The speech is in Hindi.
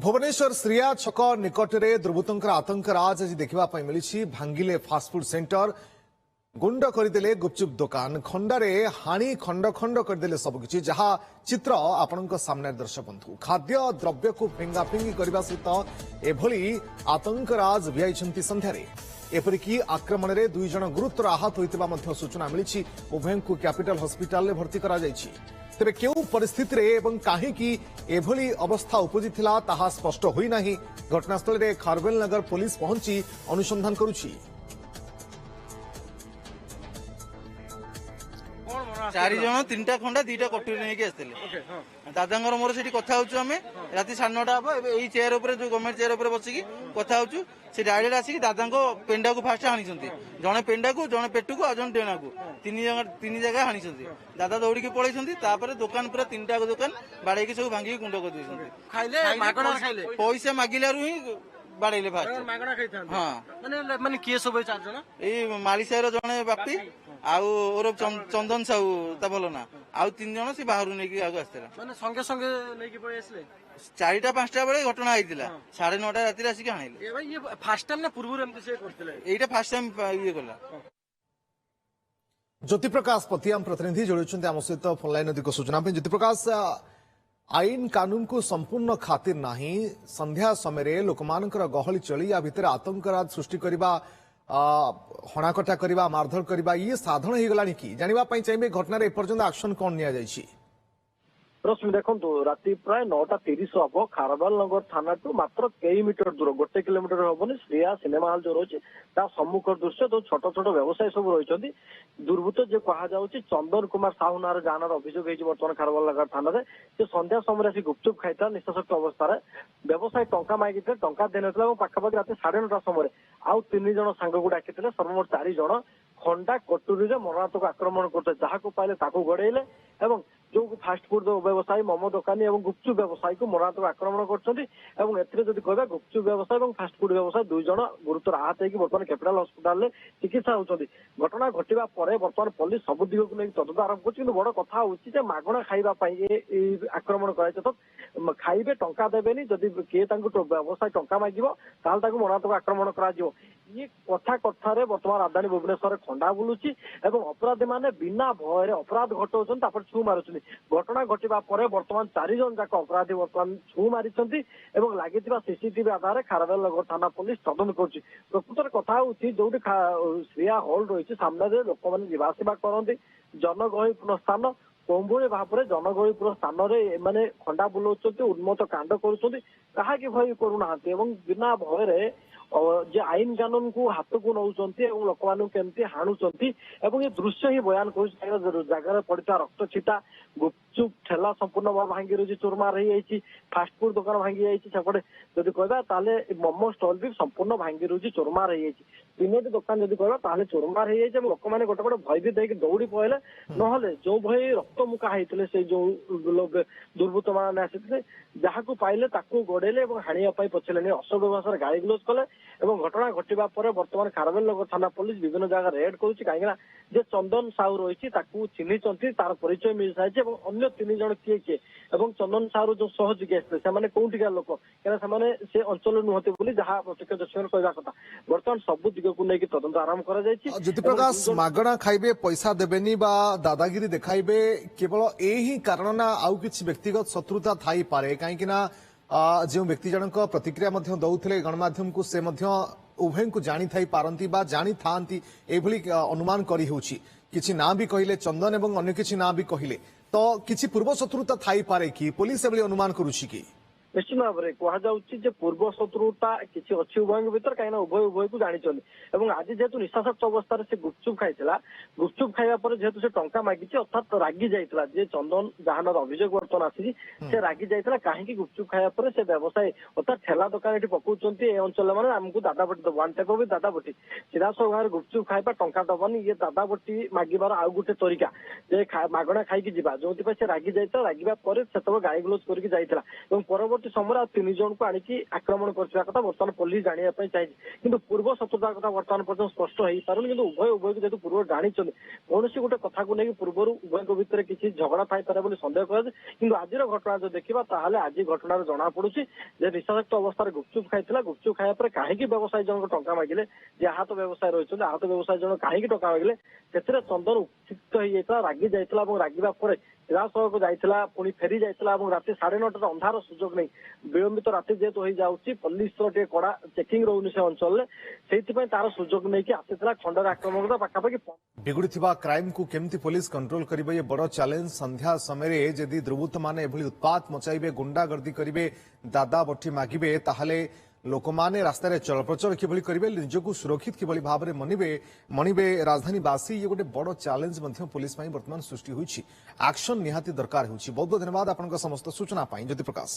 भुवनेश्वर श्रिया छक निकटरे दुर्बृत्तर आतंकराज आज देखा मिली भांगिले फास्टफुड सेंटर गुंड करदे गुपचुप दुकान खंडारे हाणी खंड खंड करदे सबकि जहा चित्र आपण सामने दर्शक बंधु खाद्य द्रव्य को फिंगाफिंगी करने सहित एभली आतंकराज भियाई संध्यारे एपरिकी आक्रमण में 2 जन गुरुतर आहत होता सूचना मिली उभय को कैपिटल हॉस्पिटल भर्ती करा जायछि। तेरे केउ परिस्थिति रे एवं काहेकि एभली अवस्था उपजिथिला ताहा स्पष्ट होई नाही। घटनास्थल रे खारवेल नगर पुलिस पहुंची अनुसंधान करुछि। 4 जन 3टा खंडा 2टा कटोरी नहीं आसते दादा मोर से कथा आम राति 9:30 हम यही चेयर उपर जो गवर्नमेंट चेयर उपर बसिकी कथा से डायरेक्ट आसिक दादा पेंडा को फास्ट हाणी जड़े पेंडा को जड़े पेटू को जड़े डेणा को 3 जगह हाणी दादा दौड़ी पलैंती दुकान पूरा 3टा दुकान बाड़े सब भांगी गुंड कर पैसा मागिलु ही बाड़े फास्ट हाँ माने किए सब 4 जन ये मालीसार जड़े बापी आउ चंदन साहू ता भल ना आउ 3 जन से बाहर नहीं आगे आसला माने संगे संगे नहीं पड़े आसले 4टा 5टा बेले घटना होता 9:30 राति आसिक आनिले ये फास्ट टाइम ना पूर्व एमती से करथिले एटा फास्ट टाइम ये कला। ज्योति प्रकाश पतियाम प्रतिनिधि जोड़ुछन्ते आम सहित फोन लाइन अधिक सूचना पे। ज्योति प्रकाश आईन कानून को संपूर्ण खातिर नाही संध्या समय लोकमानकर गहली चली या भितर आतंकराज सृष्टि करबा हणाकटा करबा मारधर करबा ये साधारण हो गलानी कि जानिबा पई चाहिए घटना रे एपर्यंत एक्शन कोन निया जायछि। रश्मि देखो राति प्राय 9:30 हम खारवाल नगर थाना टू मात्र कई मीटर दूर 1 किलोमीटर हम श्रेया सिनेमा हल जो रही सम्मुख दृश्य जो छोट छोट व्यवसायी सब रही दुर्बृत्त जो कहुच्छी चंदन कुमार साहू नार जानर अभियोग बर्तमान खारवाल नगर थाना से संध्या समय आसी गुपचुप खाई निशाशक्त अवस्था व्यवसायी टंका मागी टंका दे ना पाखापाखि राति 9:30 समय आउ 3 जन सांग को डाकी सर्वमोट 4 जन खंडा कटोरी मरणात्मक आक्रमण करते जहाँ पाइले गड़ेले एवं जो फास्टफुड व्यवसायी मोमो दुकानी और गुपचुप व्यवसायी को मरणात्मक आक्रमण कर गुपचुप व्यवसायी और फास्टफुड व्यवसायी 2 जन गुरुतर आहत होकर बर्तमान कैपिटल हॉस्पिटल चिकित्सा होती। घटना घटवा पर बर्तमान पुलिस सब दिग को लेकिन तदंत आरंभ कर बड़ कथा हूँ मागणा खाइबाई आक्रमण कर खाइबे टंका देवेनि जदि किए व्यवसाय टंका मागिब ताल मरणात्मक आक्रमण कर कथा कथार बर्तमान राजधानी भुवनेश्वर खंडा बुलूची अपराधी माने बिना भय अपराध घटाऊँ छू मारुच्च घटना घटवा पर बर्तमान 4 जन जाक अपराधी बर्तमान छू मारी लगी सीसीटीवी आधार खारवेल नगर थाना पुलिस तदंत कर प्रकृतर कथा जो श्रेया हॉल रही सामने लोक मैंने जावासवा करते जनगहलीपूर्ण स्थान कौभली भाव में जनगहलीपूर्ण स्थान में खंडा बुलाऊँ उन्मत्त कांड करुँच भय करूना बिना भय जे आईन कानून को हाथ को नौकरी लोक मान केमती हाणुंट ये दृश्य ही बयान कर जगार पड़ा रक्त छिटा गुपचुप ठेला संपूर्ण भांगी रही चोरमार हो फास्टफुड दुकान भांगी जापटे जब कहवा मोमो स्टल भी संपूर्ण भांगी रही चोरमार हो 3टी दुकान जब कहवा चोरमार हो लोक मैंने गोटे गोटे भयभीत होकर दौड़ी पड़े ना जो भय रक्त मुका होते से जो दुर्बृत्त मैंने आसी जहाँ पाइले गड़ेले हाणिया पछिले असभ्य भाषा गाड़ी गुलज कले घटना घटवा पर बर्तमान खारवेल नगर थाना पुलिस विभिन्न जगह रेड करुच्ची कहीं जे चंदन साहू रही चिन्हिंट तार परिचय मिल सारी अन्य 3 जन किए किए चंदन साहू जो सहयोगी आसते कौटिका लोक कहीं से अंचल नुहति जहाँ प्रत्यक्ष कहवा कथा बर्तमान सब दिग को लेकिन तदंत आरंभ कर ज्योति प्रकाश मागणा खाइबे पैसा देबेनी बा दादागिरी देखाइबे केवल यही कारण ना आउ किछि व्यक्तिगत शत्रुता थाई पारे कहीं जो व्यक्ति जनक प्रतिक्रिया दौले गणमाध्यम को से उभय को जानी थाई पारंती बा जानी थांती एभली अनुमान करी होउछि किछि ना भी कहिले चंदन एवं अन्य किछि ना भी कहिले तो किछि पूर्व शत्रुता थाई पारे कि पुलिस एभली अनुमान करुछि कि निश्चित भाव में कहुच्छी पूर्व शत्रुता किसी अच्छी उभय भर कहीं उभय उभय को जानी आज जेहेतु निशाशक्त अवस्था से गुपचुप खाई गुपचुप खाइबा जेहेतु से टंका मागी अर्थात रागी जाइए जे चंदन जहां अभियोग बर्तमान आसी से रागी जाइए कहीं गुपचुप खाइबा से व्यवसायी अर्थात ठेला दुकान ये पकाउंट ए अंचल मैंने आमको दादाबटी दब वन टाइप भी दादाबटी सीधासख भाव गुपचुप खाइबा टंका दबनी ये दादाबटी मागिबार आउ गोटे तरीका जे मागणा खाई जा जो से रागी जाइए रागिबा पर से गाड़ी गुलज करके परवर्ती ପରବର୍ତ୍ତୀ ସମୟରେ ଆଉ 3 ଜଣଙ୍କୁ ଆଣିକି ଆକ୍ରମଣ କରିଥିବା କଥା ବର୍ତ୍ତମାନ ପୋଲିସ ଜାଣିବା ପାଇଁ ଚାହିଁଛି କିନ୍ତୁ ପୂର୍ବ ସତ୍ୟତା କଥା ବର୍ତ୍ତମାନ ପର୍ଯ୍ୟନ୍ତ ସ୍ପଷ୍ଟ ହେଇପାରୁନି କିନ୍ତୁ ଉଭୟକୁ ଯେହେତୁ ପୂର୍ବରୁ ଜାଣିଛନ୍ତି କୌଣସି ଗୋଟେ କଥାକୁ ନେଇକି ପୂର୍ବରୁ ଉଭୟଙ୍କ ଭିତରେ କିଛି ଝଗଡା ଥାଇପାରେ ବୋଲି ସନ୍ଦେହ କରାଯାଏ କିନ୍ତୁ ଆଜିର ଘଟଣା ଯଦି ଦେଖିବା ତାହେଲେ ଆଜି ଘଟଣାରେ ଜଣା ପଡୁଛି ଯେ ନିଶାସକ୍ତ ଅବସ୍ଥାରେ ଗୁପଚୁପ ଖାଇଥିଲା ଗୁପଚୁପ ଖାଇବା ପରେ କାହିଁକି ବ୍ୟବସାୟୀ ଜଣକ ଟଙ୍କା ମାଗିଲେ ଯେ ଆହତ ବ୍ୟବସାୟୀ ରହିଛନ୍ତି ଆହତ ବ୍ୟବସାୟୀ ଜଣକ କାହିଁକି ଟଙ୍କା ମାଗିଲେ ସେଥିରେ ଚନ୍ଦନ ଉତ୍କ୍ଷିପ୍ତ ହେଇଯାଇଥିଲା ରାଗି ଯାଇଥିଲା ଏବଂ ରାଗିବା ପରେ ସିଧାସଳଖ ଯାଇଥିଲା ପୁଣି ଫେରି ଯାଇଥିଲା ଏବଂ ରାତି 9:30ରେ ଅନ୍ଧାର ସୁଯୋଗ ନେଇ ବିଳମ୍ବିତ ରାତି ଯେହେତୁ ହେଇଯାଉଛି ପୋଲିସର ଟିକେ କଡା ଚେକିଂ ରହୁନି ସେ ଅଞ୍ଚଳରେ ସେଇଥିପାଇଁ ତାର ସୁଯୋଗ ନେଇକି ଆସିଥିଲା ଖଣ୍ଡରେ ଆକ୍ରମଣ ପାଖାପାଖି ବିଗୁଡିଥିବା କ୍ରାଇମକୁ କେମିତି ପୋଲିସ କଣ୍ଟ୍ରୋଲ କରିବେ ଏ ବଡ ଚ୍ୟାଲେଞ୍ଜ ସନ୍ଧ୍ୟା ସମୟରେ ଯଦି ଦୁର୍ବୃତ୍ତମାନେ ଏଭଳି ଉତ୍ପାତ ମଚାଇବେ ଗୁଣ୍ଡାଗର୍ଦ୍ଦି କରିବେ ଦାଦା ବଟି ମାଗିବେ ତାହେଲେ ଲୋକମାନେ ରାସ୍ତାରେ ଚଳପ୍ରଚଳ କିଭଳି କରିବେ ନିଜକୁ ସୁରକ୍ଷିତ କିଭଳି ଭାବରେ ମଣିବେ ରାଜଧାନୀବାସୀ ଇଏ ଗୋଟେ ବଡ ଚ୍ୟାଲେଞ୍ଜ ମଧ୍ୟ ପୋଲିସ ପାଇଁ ବର୍ତ୍ତମାନ ସୃଷ୍ଟି ହୋଇଛି ଆକ୍ସନ ନିହାତି ଦରକାର ହେଉଛି ବହୁତ ବହୁତ ଧନ୍ୟବାଦ ଆପଣଙ୍କ ସମସ୍ତ ସୂଚନା ପାଇଁ ଜ୍ୟୋତି ପ୍ରକାଶ।